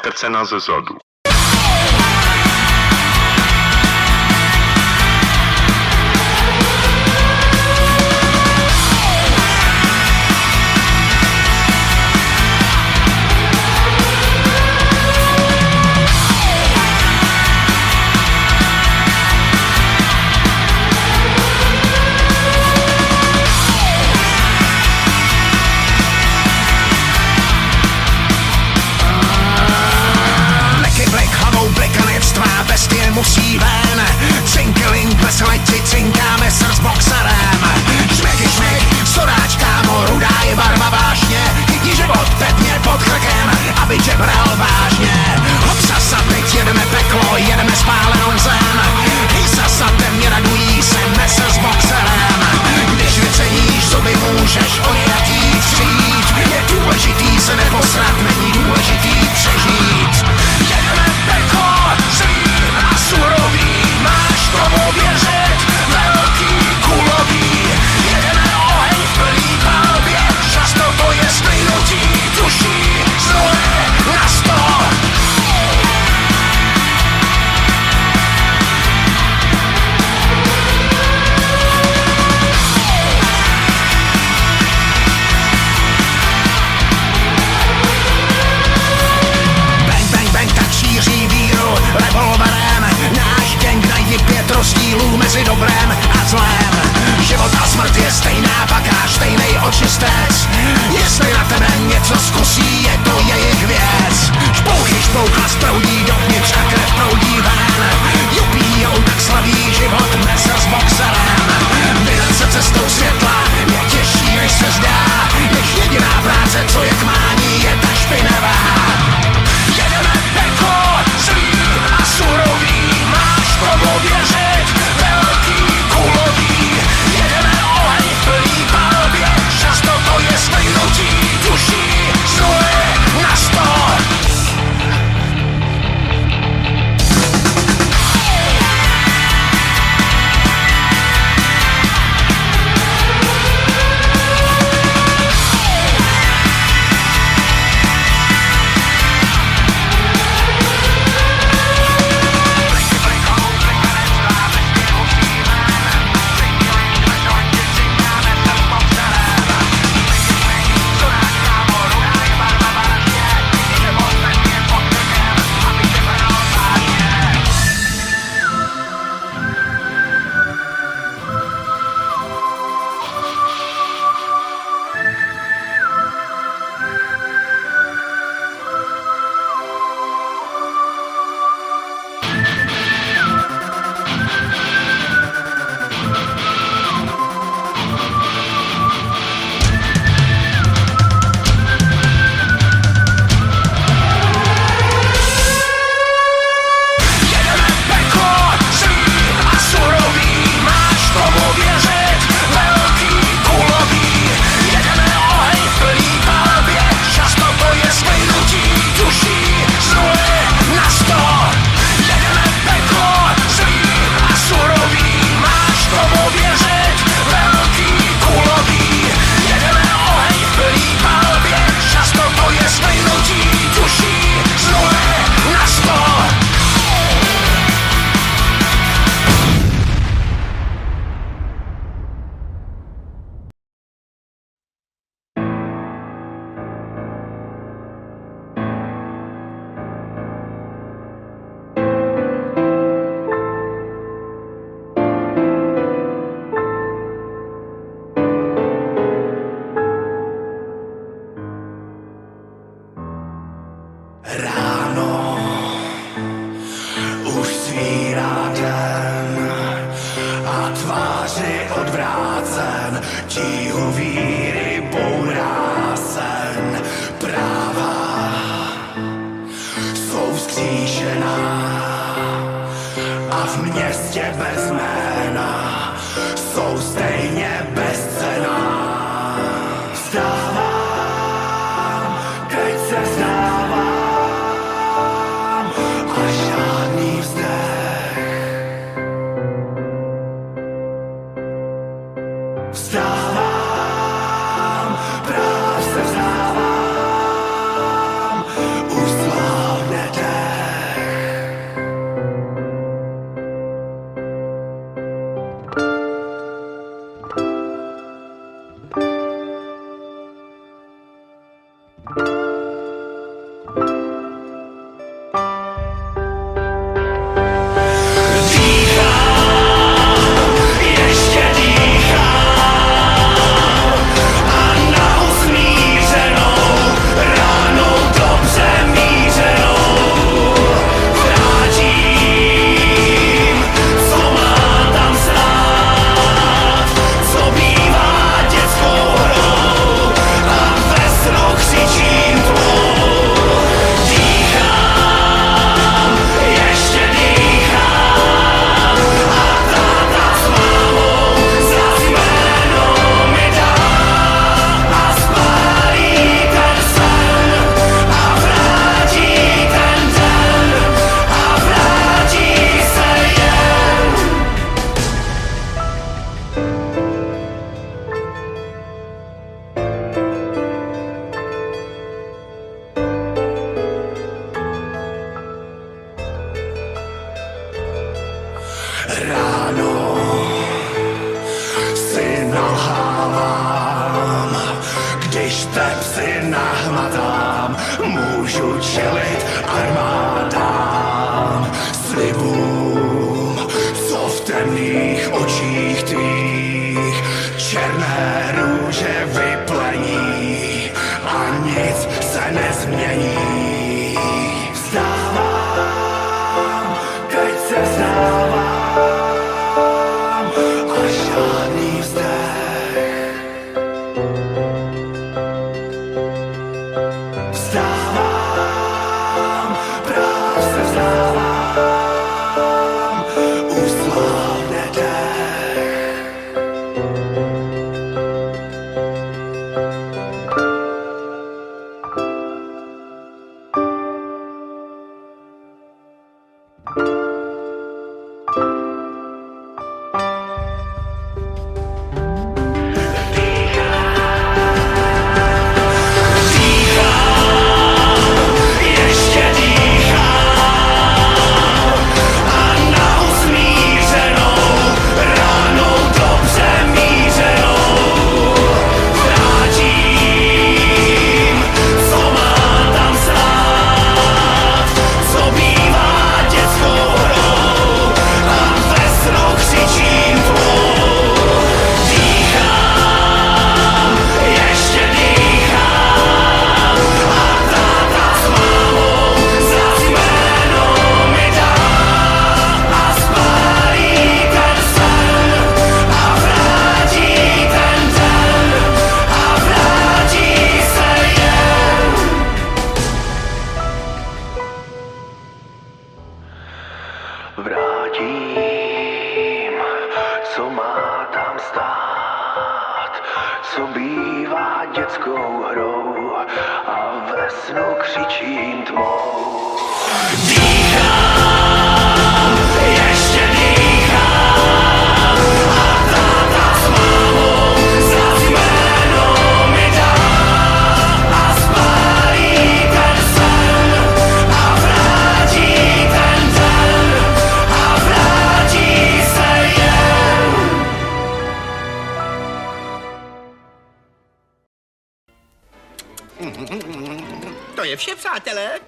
strcena ze zadu. Bestie musí ven, cinkeling bez leti, cinkáme srdc boxerem. Šmeky, šmek, soráč, kámo, rudá je barva vážně, chytni život pevně pod krkem, aby tě bral vážně. Hop sasa, teď jedeme peklo, jedeme spálenou zem. Hej sasa, mě radují se nese s boxerem. Když vyceníš, zuby můžeš o nějaký přijít. Je důležitý se neposrat, není důležitý přežít. Jedeme peklo, surový, máš tomu věřit, velký, kulový. Jedeme oheň v plný palbě, často to je splynutí duší z nuly na 100. Bang, bang, bang, tak šíří víru revolverem. Náš gang najdi 5 rozdílů mezi dobrém a zlém. Život a smrt je stejná bagáž, stejnej očistec. Jestli na tebe něco zkusí, je to jejich věc. Špouchy, špoucha sproudí dovnitř a krev proudí ven. Jupíjou, tak slaví život nese s boxerem. Vydat se cestou světla je těžší, než se zdá. Než jediná práce, co je k mání, je ta špinavá. Jedeme peklo, zlý a surový, máš komu věřit, velký, kulový. Jedeme oheň v plný palbě, často to je splynutí duší z nuly na 100. Vstávám, práv se vzdávám, už slavné Ráno si nalhávám, když tepsy nahmatám, můžu čelit armádám, slibům, co v temných očích tvých černé růže vyplení a nic se nezmění. Vstávám, teď se vzdávám a žádný vzdech. Vstávám, práv se vzdávám, usláhne dech. Vrátím, co má tam stát, co bývá dětskou hrou a ve snu křičím tmou. Dýchám, ještě dýchám a táta s mámou za jméno mi dá a spálí ten sen a vrátí ten den a vrátí se jen. To je vše, přátelé.